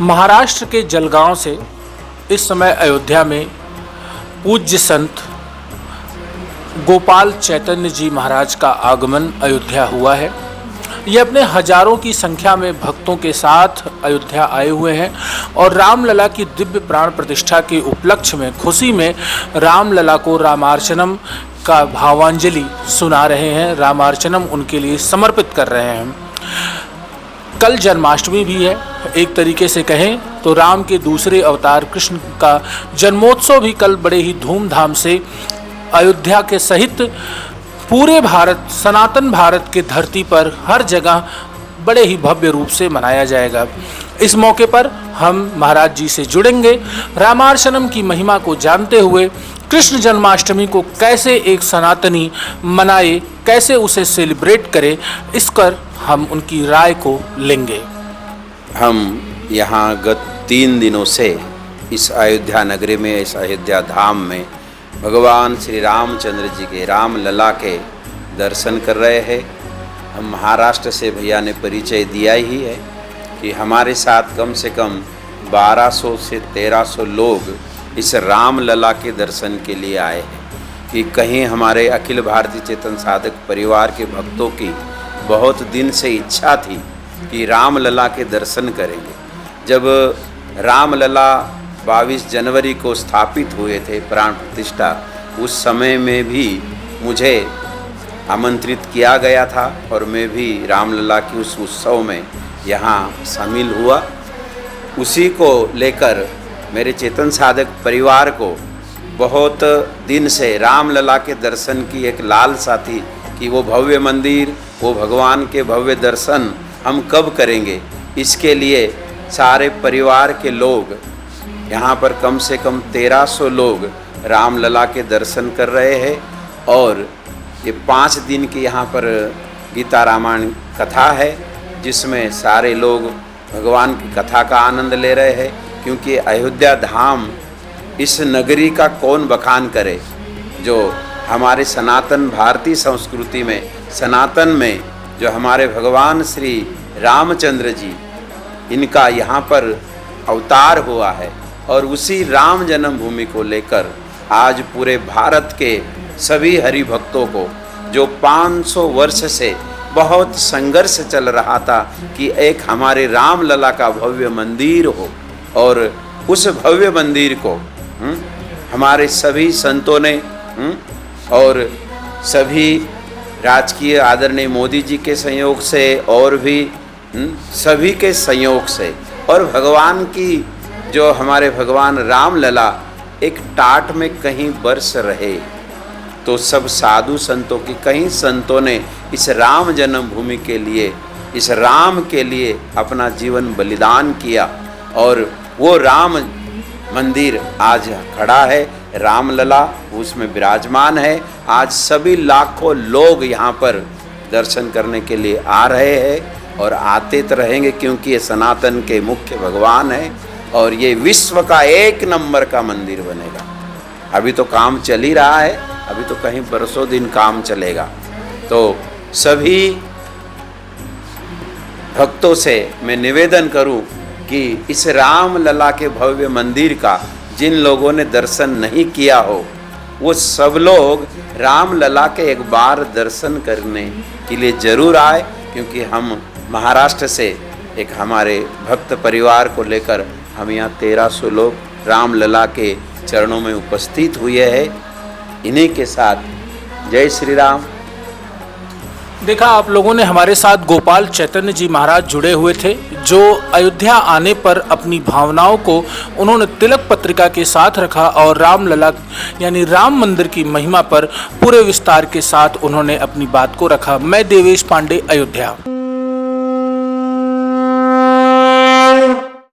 महाराष्ट्र के जलगांव से इस समय अयोध्या में पूज्य संत गोपाल चैतन्य जी महाराज का आगमन अयोध्या हुआ है। ये अपने हजारों की संख्या में भक्तों के साथ अयोध्या आए हुए हैं और रामलला की दिव्य प्राण प्रतिष्ठा के उपलक्ष्य में खुशी में रामलला को रामार्चनम का भावांजलि सुना रहे हैं, रामार्चनम उनके लिए समर्पित कर रहे हैं। कल जन्माष्टमी भी है, एक तरीके से कहें तो राम के दूसरे अवतार कृष्ण का जन्मोत्सव भी कल बड़े ही धूमधाम से अयोध्या के सहित पूरे भारत, सनातन भारत के धरती पर हर जगह बड़े ही भव्य रूप से मनाया जाएगा। इस मौके पर हम महाराज जी से जुड़ेंगे, रामार्चनम की महिमा को जानते हुए कृष्ण जन्माष्टमी को कैसे एक सनातनी मनाए, कैसे उसे सेलिब्रेट करे, इस पर हम उनकी राय को लेंगे। हम यहाँ गत 3 दिनों से इस अयोध्या नगरी में, इस अयोध्या धाम में भगवान श्री रामचंद्र जी के रामलला के दर्शन कर रहे हैं। हम महाराष्ट्र से भैया ने परिचय दिया ही है कि हमारे साथ कम से कम 1200 से 1300 लोग इस रामलला के दर्शन के लिए आए हैं कि कहीं हमारे अखिल भारतीय चेतन साधक परिवार के भक्तों की बहुत दिन से इच्छा थी कि रामलला के दर्शन करेंगे। जब रामलला 22 जनवरी को स्थापित हुए थे प्राण प्रतिष्ठा, उस समय में भी मुझे आमंत्रित किया गया था और मैं भी रामलला की उस उत्सव में यहाँ शामिल हुआ। उसी को लेकर मेरे चेतन साधक परिवार को बहुत दिन से रामलला के दर्शन की एक लालसा थी कि वो भव्य मंदिर, वो भगवान के भव्य दर्शन हम कब करेंगे। इसके लिए सारे परिवार के लोग यहाँ पर कम से कम 1300 लोग रामलला के दर्शन कर रहे हैं और ये 5 दिन की यहाँ पर गीता रामायण कथा है, जिसमें सारे लोग भगवान की कथा का आनंद ले रहे हैं। क्योंकि अयोध्या धाम, इस नगरी का कौन बखान करे जो हमारे सनातन भारतीय संस्कृति में, सनातन में जो हमारे भगवान श्री रामचंद्र जी, इनका यहाँ पर अवतार हुआ है और उसी राम जन्मभूमि को लेकर आज पूरे भारत के सभी हरि भक्तों को, जो 500 वर्ष से बहुत संघर्ष चल रहा था कि एक हमारे रामलला का भव्य मंदिर हो, और उस भव्य मंदिर को हमारे सभी संतों ने और सभी राजकीय आदरणीय मोदी जी के संयोग से और भी सभी के संयोग से, और भगवान की जो हमारे भगवान रामलला एक टाट में कहीं बरस रहे, तो सब साधु संतों की, कई संतों ने इस राम जन्मभूमि के लिए, इस राम के लिए अपना जीवन बलिदान किया और वो राम मंदिर आज खड़ा है, रामलला उसमें विराजमान है। आज सभी लाखों लोग यहाँ पर दर्शन करने के लिए आ रहे हैं और आते तो रहेंगे, क्योंकि ये सनातन के मुख्य भगवान है और ये विश्व का 1 नंबर का मंदिर बनेगा। अभी तो काम चल ही रहा है, अभी तो कहीं बरसों दिन काम चलेगा। तो सभी भक्तों से मैं निवेदन करूं कि इस रामलला के भव्य मंदिर का जिन लोगों ने दर्शन नहीं किया हो, वो सब लोग रामलला के एक बार दर्शन करने के लिए जरूर आए। क्योंकि हम महाराष्ट्र से एक हमारे भक्त परिवार को लेकर हम यहाँ 1300 लोग रामलला के चरणों में उपस्थित हुए हैं। इन्हीं के साथ जय श्री राम। देखा आप लोगों ने, हमारे साथ गोपाल चैतन्य जी महाराज जुड़े हुए थे, जो अयोध्या आने पर अपनी भावनाओं को उन्होंने तिलक पत्रिका के साथ रखा और रामलला यानी राम मंदिर की महिमा पर पूरे विस्तार के साथ उन्होंने अपनी बात को रखा। मैं देवेश पांडे, अयोध्या।